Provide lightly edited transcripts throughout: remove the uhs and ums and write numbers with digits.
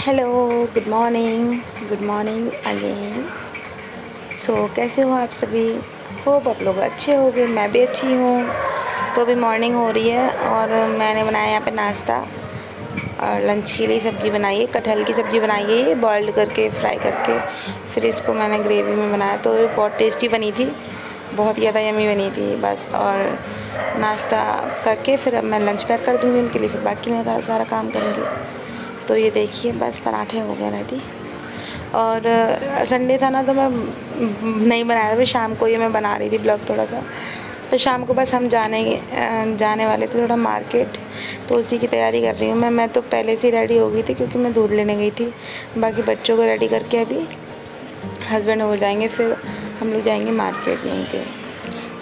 Hello, good morning again. कैसे हो आप सभी? होप आप लोग अच्छे होंगे, मैं भी अच्छी हूँ। तो अभी मॉर्निंग हो रही है और मैंने बनाया यहाँ पे नाश्ता और लंच के लिए सब्ज़ी बनाई है। कटहल की सब्ज़ी बनाई है, ये बॉइल्ड करके फ्राई करके फिर इसको मैंने ग्रेवी में बनाया, तो ये बहुत टेस्टी बनी थी, बहुत ज़्यादा यम्मी बनी थी। बस और नाश्ता करके फिर अब मैं लंच पैक कर दूँगी उनके लिए, फिर बाकी मैं सारा काम करूँगी। तो ये देखिए बस पराठे हो गए रेडी। और संडे था ना तो मैं नहीं बनाया था, फिर शाम को ये मैं बना रही थी ब्लॉग थोड़ा सा। फिर शाम को बस हम जाने वाले थे थोड़ा मार्केट, तो उसी की तैयारी कर रही हूँ मैं तो पहले से ही रेडी हो गई थी क्योंकि मैं दूध लेने गई थी। बाकी बच्चों को रेडी करके अभी हस्बैंड हो जाएंगे, फिर हम लोग जाएंगे मार्केट यहीं पे।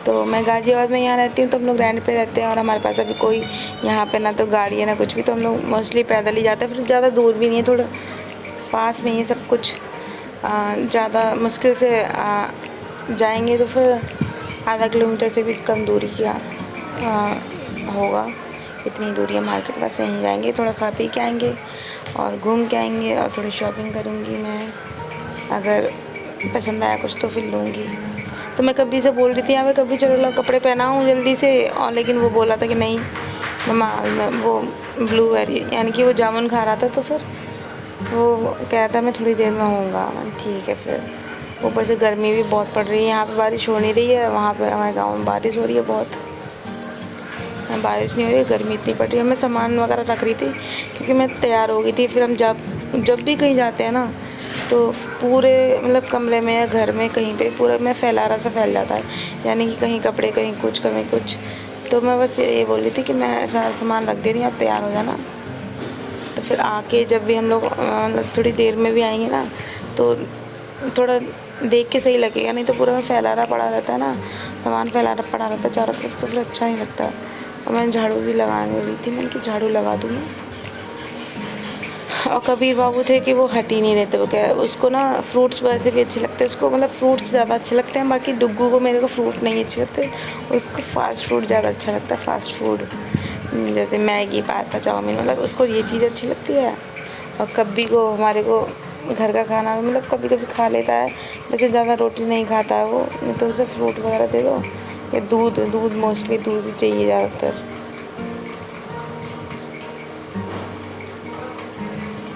तो मैं गाज़ियाबाद में यहाँ रहती हूँ, तो हम लोग रेंट पे रहते हैं और हमारे पास अभी कोई यहाँ पे ना तो गाड़ी है ना कुछ भी, तो हम लोग मोस्टली पैदल ही जाते हैं। फिर ज़्यादा दूर भी नहीं है, थोड़ा पास में ही सब कुछ। ज़्यादा मुश्किल से जाएंगे तो फिर आधा किलोमीटर से भी कम दूरी का होगा, इतनी दूरी है मार्केट। बस यहीं जाएंगे, थोड़ा खा पी के आएंगे और घूम के आएंगे और थोड़ी शॉपिंग करूँगी मैं। अगर पसंद आया कुछ तो फिर लूँगी। तो मैं कभी से बोल रही थी यहाँ पे कभी चलो कपड़े पहनाऊँ जल्दी से, और लेकिन वो बोला था कि नहीं मम्मा, वो ब्लूबेरी यानी कि वो जामुन खा रहा था, तो फिर वो कह रहा था मैं थोड़ी देर में होऊंगा। ठीक है। फिर ऊपर से गर्मी भी बहुत पड़ रही है, यहाँ पे बारिश हो नहीं रही है, वहाँ पे हमारे गाँव में बारिश हो रही है बहुत। बारिश नहीं हो रही है, गर्मी इतनी पड़ रही है। मैं सामान वगैरह रख रही थी क्योंकि मैं तैयार हो गई थी। फिर हम जब भी कहीं जाते हैं ना तो पूरे मतलब कमरे में या घर में कहीं पे पूरा में फैल जाता है, यानी कि कहीं कपड़े कहीं कुछ। तो मैं बस ये बोल रही थी कि मैं सारा सामान रख दे रही हूँ, आप तैयार हो जाना। तो फिर आके जब भी हम लोग मतलब थोड़ी देर में भी आएंगे ना तो थोड़ा देख के सही लगेगा, नहीं तो पूरा में फैला पड़ा रहता है ना, सामान पड़ा रहता है चारों तरफ, तो फिर अच्छा नहीं लगता। और मैंने झाड़ू भी लगाने रही थी, मैंने कि झाड़ू लगा दूँ मैं। और कबीर बाबू थे कि वो हट ही नहीं रहते, वो कह उसको ना फ्रूट्स वैसे भी अच्छे लगते हैं उसको, मतलब फ्रूट्स ज़्यादा अच्छे लगते हैं। बाकी डुग्गू को मेरे को फ्रूट नहीं अच्छे लगते, उसको फास्ट फूड ज़्यादा अच्छा लगता है। फास्ट फूड जैसे मैगी, पास्ता, चाउमीन, मतलब उसको ये चीज़ अच्छी लगती है। और कभी को हमारे को घर का खाना मतलब कभी कभी खा लेता है, वैसे ज़्यादा रोटी नहीं खाता है वो, नहीं तो उसे फ्रूट वगैरह दे दो या दूध मोस्टली दूध चाहिए ज़्यादातर।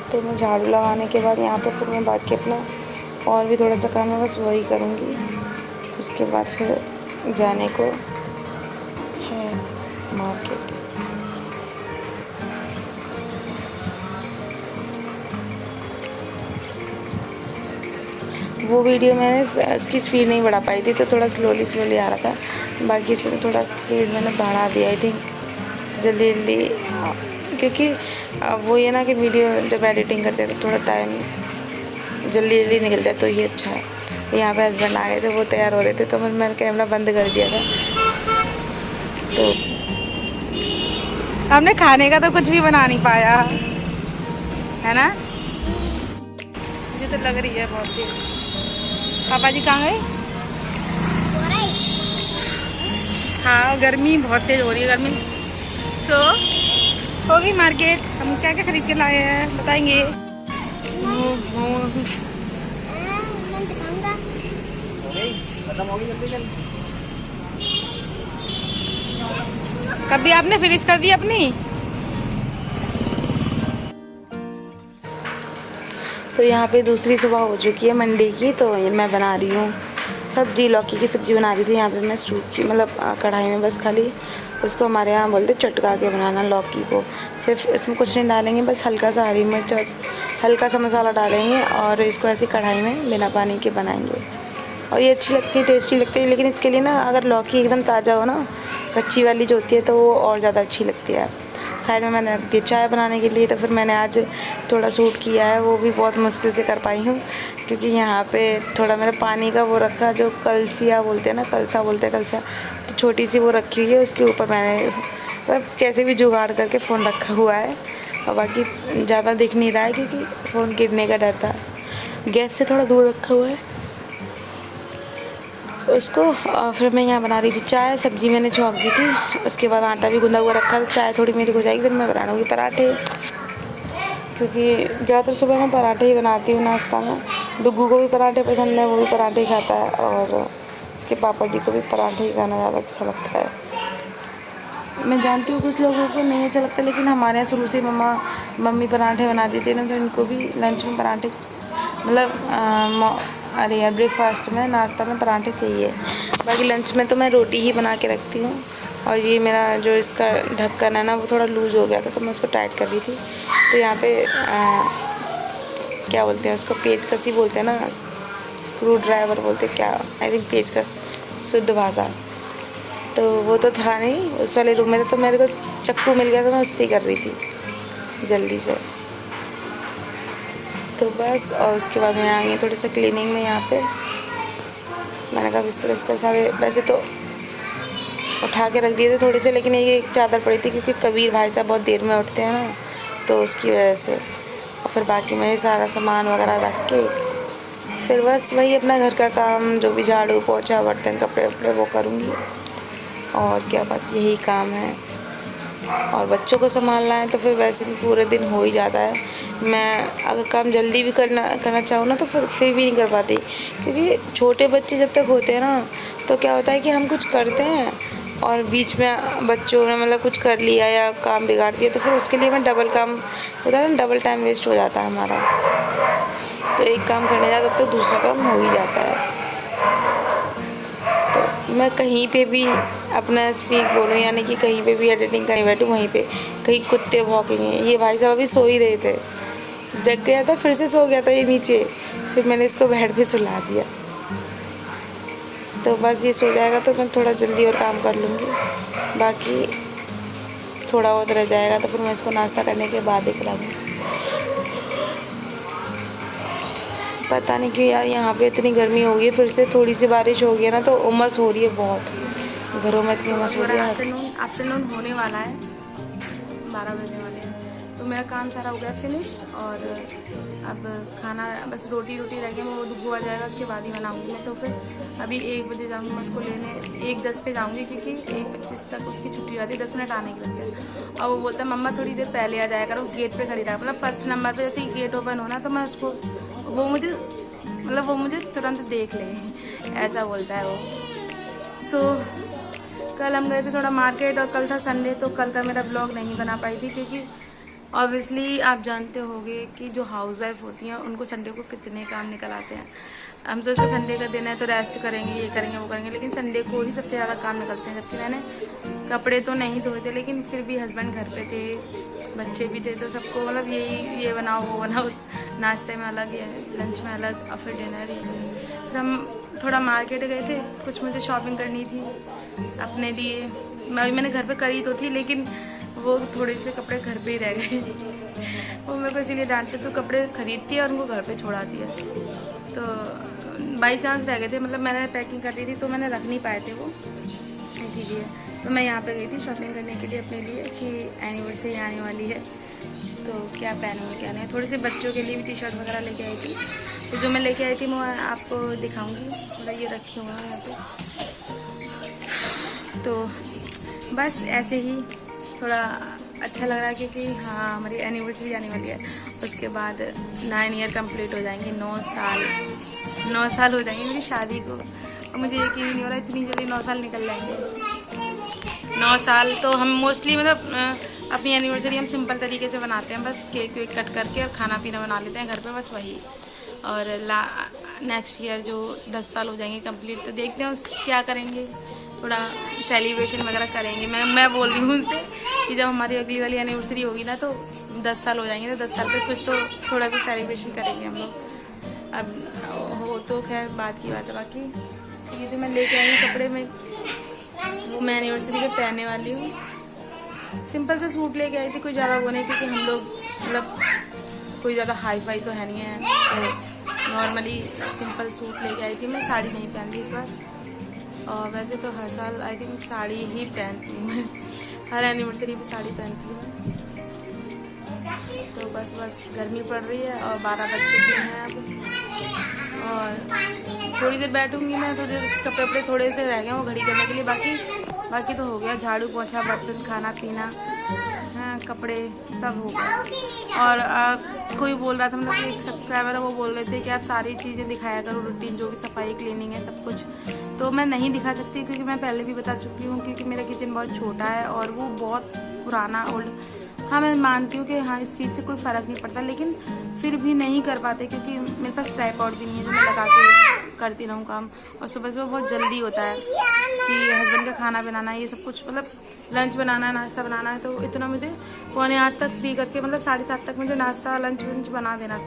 तो मैं झाड़ू लगाने के बाद यहाँ पे फिर मैं बाकी अपना और भी थोड़ा सा काम है, बस वही करूँगी। उसके बाद फिर जाने को है मार्केट। वो वीडियो मैंने इसकी स्पीड नहीं बढ़ा पाई थी, तो थोड़ा स्लोली आ रहा था। बाकी इसमें थोड़ा स्पीड मैंने बढ़ा दिया आई थिंक, तो जल्दी क्योंकि वो ये ना कि वीडियो जब एडिटिंग करते हैं तो थोड़ा टाइम जल्दी निकलता है, तो ये अच्छा है। यहाँ पे हस्बैंड आ गए थे, वो तैयार हो रहे थे, तो फिर मैंने कैमरा बंद कर दिया था। तो हमने खाने का तो कुछ भी बना नहीं पाया है ना, मुझे तो लग रही है बहुत ही। पापा जी कहाँ गए? हाँ, गर्मी बहुत तेज हो रही है, गर्मी। हो गई मार्केट, हम क्या क्या खरीद के लाए हैं बताएंगे। खत्म हो गई जल्दी। कभी आपने फिनिश कर दी अपनी? तो यहाँ पे दूसरी सुबह हो चुकी है मंडे की, तो ये मैं बना रही हूँ सब्जी, लौकी की सब्ज़ी बना रही थी। यहाँ पे मैं सूखी मतलब कढ़ाई में बस खाली उसको हमारे यहाँ बोलते चटका के बनाना, लौकी को सिर्फ इसमें कुछ नहीं डालेंगे, बस हल्का सा हरी मिर्च और हल्का सा मसाला डालेंगे और इसको ऐसी कढ़ाई में बिना पानी के बनाएंगे। और ये अच्छी लगती है, टेस्टी लगती है। लेकिन इसके लिए ना अगर लौकी एकदम ताज़ा हो ना, कच्ची वाली जो होती है, तो वो और ज़्यादा अच्छी लगती है। साइड में मैंने रख दी चाय बनाने के लिए, तो फिर मैंने आज थोड़ा सूट किया है, वो भी बहुत मुश्किल से कर पाई हूँ क्योंकि यहाँ पे थोड़ा मेरा पानी का वो रखा, जो कलसिया बोलते हैं ना, कलसा बोलते हैं, कलसा, तो छोटी सी वो रखी हुई है, उसके ऊपर मैंने मतलब कैसे भी जुगाड़ करके फ़ोन रखा हुआ है। और बाकी ज़्यादा दिख नहीं रहा है क्योंकि फ़ोन गिरने का डर था, गैस से थोड़ा दूर रखा हुआ है उसको। फिर मैं यहाँ बना रही थी चाय, सब्ज़ी मैंने छौंक दी थी, उसके बाद आटा भी गूंदा हुआ रखा था, चाय थोड़ी मेरी हो जाएगी, फिर मैं बना लूँगी पराठे। क्योंकि ज़्यादातर सुबह मैं पराठे ही बनाती हूँ नाश्ता में। डुग्गू को भी पराठे पसंद है, वो भी पराठे ही खाता है, और उसके पापा जी को भी पराठे ही खाना ज़्यादा अच्छा लगता है। मैं जानती हूँ कुछ लोगों को नहीं अच्छा लगता, लेकिन हमारे यहाँ शुरू से मम्मी पराठे बनाती थी ना, तो इनको भी लंच में पराठे, मतलब अरे यार, ब्रेकफास्ट में, नाश्ता में पराठे चाहिए। बाकी लंच में तो मैं रोटी ही बना के रखती हूँ। और ये मेरा जो इसका ढक्कन है ना, वो थोड़ा लूज़ हो गया था, तो मैं उसको टाइट कर रही थी। तो यहाँ पे क्या बोलते हैं उसको, पेचकस ही बोलते हैं ना, स्क्रू ड्राइवर बोलते हैं क्या, आई थिंक पेचकस शुद्ध भाषा। तो वो तो था नहीं उस वाले रूम में था, तो मेरे को चक्कू मिल गया था, मैं उससे ही कर रही थी जल्दी से। तो बस, और उसके बाद मैं आ गई थोड़ी सी क्लीनिंग में। यहाँ पे मैंने कहा बिस्तर सारे वैसे तो उठा के रख दिए थे थोड़े से, लेकिन ये एक चादर पड़ी थी, क्योंकि कबीर भाई साहब बहुत देर में उठते हैं ना, तो उसकी वजह से। और फिर बाकी मैंने सारा सामान वगैरह रख के फिर बस वही अपना घर का काम, जो भी झाड़ू पोछा बर्तन कपड़े वपड़े वो करूँगी, और क्या, बस यही काम है। और बच्चों को संभालना है, तो फिर वैसे भी पूरे दिन हो ही जाता है। मैं अगर काम जल्दी भी करना चाहूँ ना, तो फिर भी नहीं कर पाती, क्योंकि छोटे बच्चे जब तक होते हैं ना, तो क्या होता है कि हम कुछ करते हैं और बीच में बच्चों ने मतलब कुछ कर लिया या काम बिगाड़ दिया, तो फिर उसके लिए मैं डबल काम होता है ना, डबल टाइम वेस्ट हो जाता है हमारा। तो एक काम करने जाओ तब तक दूसरा काम हो ही जाता है। तो मैं कहीं पे भी अपना स्पीक बोलूँ, यानी कि कहीं पे भी एडिटिंग करने बैठूँ, वहीं पे कहीं कुत्ते भौंकेंगे। ये भाई साहब अभी सो ही रहे थे, जग गया था, फिर से सो गया था ये नीचे, फिर मैंने इसको बेड पे सुला दिया। तो बस ये सो जाएगा तो मैं थोड़ा जल्दी और काम कर लूँगी, बाकी थोड़ा बहुत रह जाएगा तो फिर मैं इसको नाश्ता करने के बाद ही खिलाऊँगी। पता नहीं क्यों यार, यहाँ पे इतनी गर्मी हो गई है, फिर से थोड़ी सी बारिश हो गई है ना, तो उमस हो रही है बहुत, घरों में इतनी उमस हो रही है। आफ्टरनून होने वाला है, 12 बजने वाले हैं, तो मेरा काम सारा हो गया फिनिश, और अब खाना बस रोटी रह गई, वो डुब्बू आ जाएगा उसके बाद ही बनाऊँगी मैं। तो फिर अभी 1 बजे जाऊँगी मैं उसको लेने, 1:10 पे जाऊँगी, क्योंकि 1:25 तक उसकी छुट्टी हो जाती है, 10 मिनट आने के लगते हैं। और वो बोलता है मम्मा थोड़ी देर पहले आ जाया करो, गेट पे खड़ी रहा, मतलब फर्स्ट नंबर पे जैसे ही गेट ओपन होना, तो मैं उसको वो मुझे तुरंत देख ले, ऐसा बोलता है वो। सो कल हम गए थे थोड़ा मार्केट, और कल था संडे, तो कल का मेरा ब्लॉग नहीं बना पाई थी, क्योंकि ऑब्वियसली आप जानते होंगे कि जो हाउसवाइफ होती हैं उनको संडे को कितने काम निकल आते हैं। हम सोचते संडे का दिन है तो रेस्ट करेंगे, ये करेंगे वो करेंगे, लेकिन संडे को ही सबसे ज़्यादा काम निकलते हैं। जबकि मैंने कपड़े तो नहीं धोए थे, लेकिन फिर भी हस्बैंड घर पे थे, बच्चे भी थे, तो सबको मतलब यही ये बनाओ वो बनाओ, नाश्ते में अलग है, लंच में अलग, और फिर डिनर ही। फिर हम थोड़ा मार्केट गए थे, कुछ मुझे शॉपिंग करनी थी अपने लिए। मैंने घर पे करी तो थी, लेकिन वो थोड़े से कपड़े घर पे ही रह गए। वो मेरे को इसीलिए डांटते, तो कपड़े खरीदती है और उनको घर पे छोड़ा दिया। तो बाई चांस रह गए थे, मतलब मैंने पैकिंग कर दी थी तो मैंने रख नहीं पाए थे वो, इसीलिए। तो मैं यहाँ पे गई थी शॉपिंग करने के लिए अपने लिए, कि एनिवर्सरी आने वाली है, तो क्या पहनूँगी क्या नहीं। थोड़े से बच्चों के लिए भी टी शर्ट वगैरह लेके आई थी, तो जो मैं लेके आई थी मैं आपको दिखाऊँगी। थोड़ा ये रखी हुआ है यहाँ पे, तो बस ऐसे ही थोड़ा अच्छा लग रहा है, क्योंकि हाँ हमारी एनिवर्सरी आने वाली है। उसके बाद 9 ईयर कंप्लीट हो जाएंगे, 9 साल हो जाएंगे मेरी शादी को। और मुझे यकीन नहीं हो रहा इतनी जल्दी 9 साल निकल जाएंगे। 9 साल तो हम मोस्टली मतलब अपनी एनिवर्सरी हम सिंपल तरीके से बनाते हैं, बस केक वेक कट करके और खाना पीना बना लेते हैं घर पे, बस वही। और नेक्स्ट ईयर जो 10 साल हो जाएंगे कंप्लीट, तो देखते हैं उस क्या करेंगे, थोड़ा सेलिब्रेशन वगैरह करेंगे। मैं बोल रही हूँ उनसे कि जब हमारी अगली वाली एनिवर्सरी होगी ना, तो 10 साल हो जाएंगे, तो 10 साल पे कुछ तो थोड़ा सा सेलिब्रेशन करेंगे हम लोग। अब हो तो खैर बात की बात है। बाकी ये जो मैं लेके आई हूँ कपड़े में, वो मैं एनिवर्सरी पे पहनने वाली हूँ। सिंपल सा सूट लेके आई थी, कोई ज़्यादा वो नहीं, क्योंकि हम लोग मतलब कोई ज़्यादा हाई फाई तो है नहीं है, तो नॉर्मली सिंपल सूट लेके आई थी। मैं साड़ी नहीं पहनती इस बार, और वैसे तो हर साल आई थिंक साड़ी ही पहनती हूँ मैं, हर एनिवर्सरी पे साड़ी पहनती हूँ मैं। तो बस गर्मी पड़ रही है और 12 बज चुके हैं अब, और थोड़ी देर बैठूँगी मैं, थोड़ी देर कपड़े वपड़े थोड़े से रह गए वो घड़ी करने के लिए। बाकी तो हो गया, झाड़ू पोछा बर्तन खाना पीना, हाँ कपड़े सब हो गए। और कोई बोल रहा था, मतलब एक सब्सक्राइबर है वो बोल रहे थे कि आप सारी चीज़ें दिखाया करो, रूटीन जो भी सफाई क्लीनिंग है सब कुछ। तो मैं नहीं दिखा सकती क्योंकि मैं पहले भी बता चुकी हूँ, क्योंकि मेरा किचन बहुत छोटा है और वो बहुत पुराना ओल्ड। हाँ मैं मानती हूँ कि हाँ इस चीज़ से कोई फ़र्क नहीं पड़ता, लेकिन फिर भी नहीं कर पाते क्योंकि मेरे पास ट्राइपॉड भी नहीं है जो मैं लगा के करती रहूँ काम। और सुबह सुबह बहुत जल्दी होता है कि हस्बैंड का खाना बनाना है, ये सब कुछ, मतलब लंच बनाना है, नाश्ता बनाना है। तो इतना मुझे 7:45 तक फ्री करके, मतलब 7:30 तक मुझे नाश्ता लंच वंच बना देना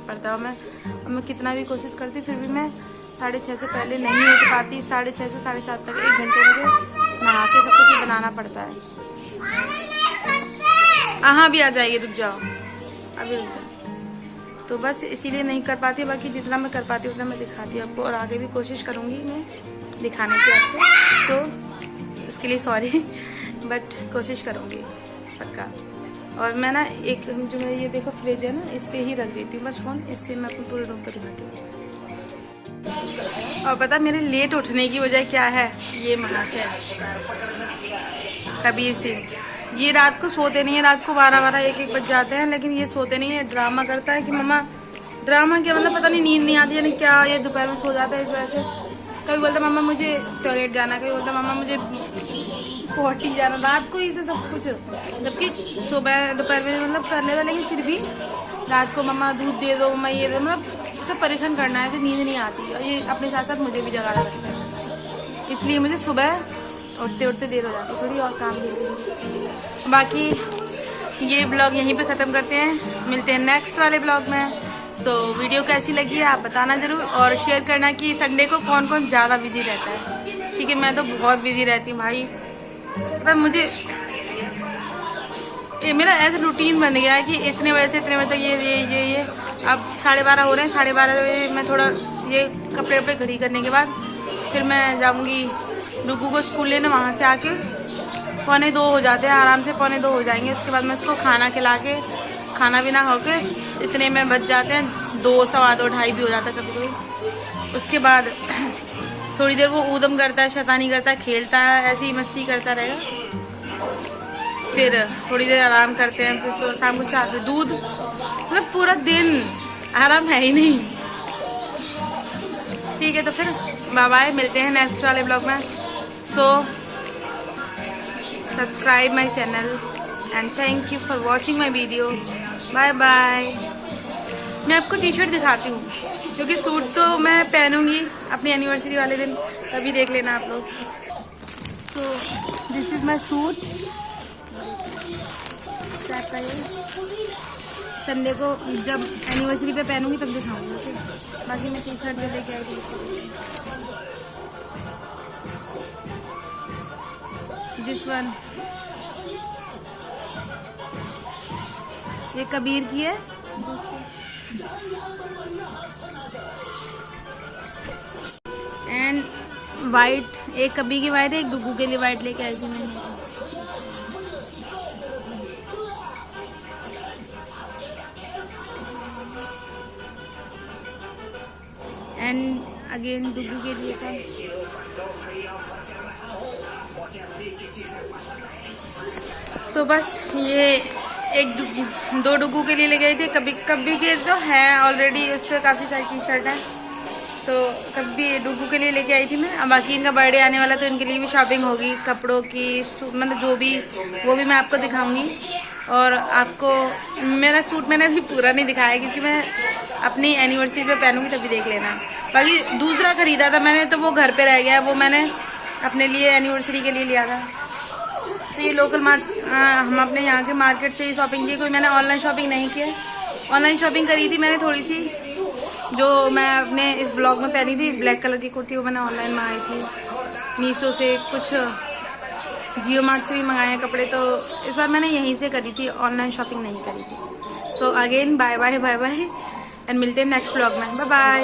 पड़ता है। मैं कितना भी कोशिश करती फिर भी मैं 6:30 से पहले नहीं उठ पाती। 6:30 से 7:30 तक 1 घंटे मुझे नहा के सब कुछ बनाना पड़ता है। हाँ भी आ जाइए, रुक जाओ अभी रुक जाओ। तो बस इसीलिए नहीं कर पाती, बाकी जितना मैं कर पाती उतना मैं दिखाती हूँ आपको, और आगे भी कोशिश करूँगी मैं दिखाने की आपको। तो इसके लिए सॉरी बट कोशिश करूँगी पक्का। और मैं ना एक जो मेरा ये देखो फ्रिज है ना, इस पर ही रख देती हूँ बस फ़ोन, इससे मैं अपने पूरे रूम को दिखाती हूँ। और पता मेरे लेट उठने की वजह क्या है, ये महाशय कबीर सिंह, ये रात को सोते नहीं है। रात को 12-12 1-1 बज जाते हैं, लेकिन ये सोते नहीं है। ड्रामा करता है कि मम्मा, ड्रामा क्या मतलब पता नहीं, नींद नहीं आती है नहीं क्या, ये दोपहर में सो जाता है इस वजह से। कभी बोलता मम्मा मुझे टॉयलेट जाना, कभी बोलता मम्मा मुझे पॉटी जाना, रात को ही से सब कुछ। जबकि सुबह दोपहर में मतलब कर लेगा, लेकिन फिर भी रात को मम्मा दूध दे दो, मम्मा ये दो, मतलब सब परेशान करना है, फिर नींद नहीं आती। और ये अपने साथ साथ मुझे भी जगा रखता है, इसलिए मुझे सुबह उठते उठते देर हो जाती है, थोड़ी और काम भी। बाकी ये ब्लॉग यहीं पे ख़त्म करते हैं, मिलते हैं नेक्स्ट वाले ब्लॉग में। सो वीडियो कैसी लगी है आप बताना ज़रूर, और शेयर करना कि संडे को कौन कौन ज़्यादा बिजी रहता है, ठीक है। मैं तो बहुत बिजी रहती हूँ भाई, मतलब मुझे मेरा ऐसा रूटीन बन गया है कि इतने बजे से इतने बजे तक ये अब 12:30 हो रहे हैं। 12:30 बजे मैं थोड़ा ये कपड़े वपड़े घड़ी करने के बाद फिर मैं जाऊँगी डुगू को स्कूल लेने, वहाँ से आके 1:45 हो जाते हैं, आराम से 1:45 हो जाएंगे। उसके बाद मैं उसको खाना खिला के, खाना भी ना होके इतने में बच जाते हैं 2, 2:15, 2:30 भी हो जाता है कभी कभी। उसके बाद थोड़ी देर वो ऊधम करता है, शैतानी करता है, खेलता है, ऐसे ही मस्ती करता रहेगा। फिर थोड़ी देर आराम करते हैं, फिर शाम को चाय, दूध, मतलब पूरा दिन आराम है ही नहीं, ठीक है। तो फिर बाय बाय, मिलते हैं नेक्स्ट वाले ब्लॉग में। So subscribe my channel and thank you for watching my video. Bye bye. मैं आपको टी शर्ट दिखाती हूँ, क्योंकि सूट तो मैं पहनूंगी अपनी एनिवर्सरी वाले दिन, तभी देख लेना आप लोग। तो this is my suit, Sunday को जब एनिवर्सरी पे पहनूंगी तब दिखाऊंगी, ओके। बाकी मैं टी शर्ट जो लेके आई थी, दिस वन, ये कबीर की है, एंड वाइट, एक कबीर की वाइट है, एक डुगू के लिए वाइट लेके आई थी मैं। एंड अगेन डुगू के लिए था। तो बस ये एक डुगू, 2 डुगू के लिए ले गए थे। कभी के तो है ऑलरेडी, उस पर काफ़ी सारी टी शर्ट है, तो कभी डुगू के लिए लेके आई थी मैं। अब बाकी इनका बर्थडे आने वाला, तो इनके लिए भी शॉपिंग होगी कपड़ों की, मतलब जो भी, वो भी मैं आपको दिखाऊंगी। और आपको मेरा सूट मैंने अभी पूरा नहीं दिखाया, क्योंकि मैं अपनी एनिवर्सरी पे पहनूंगी तभी देख लेना। बाकी दूसरा खरीदा था मैंने, तो वो घर पे रह गया, वो मैंने अपने लिए एनिवर्सरी के लिए लिया था। तो ये लोकल हम अपने यहाँ के मार्केट से ही शॉपिंग की, कोई मैंने ऑनलाइन शॉपिंग नहीं की है। ऑनलाइन शॉपिंग करी थी मैंने थोड़ी सी, जो मैं अपने इस ब्लॉग में पहनी थी, ब्लैक कलर की कुर्ती, वो मैंने ऑनलाइन मंगाई थी मीशो से, कुछ जियो मार्ट से भी मंगाए हैं कपड़े। तो इस बार मैंने यहीं से करी थी, ऑनलाइन शॉपिंग नहीं करी थी। So again bye bye bye bye, and मिलते हैं नेक्स्ट ब्लॉग में। Bye bye.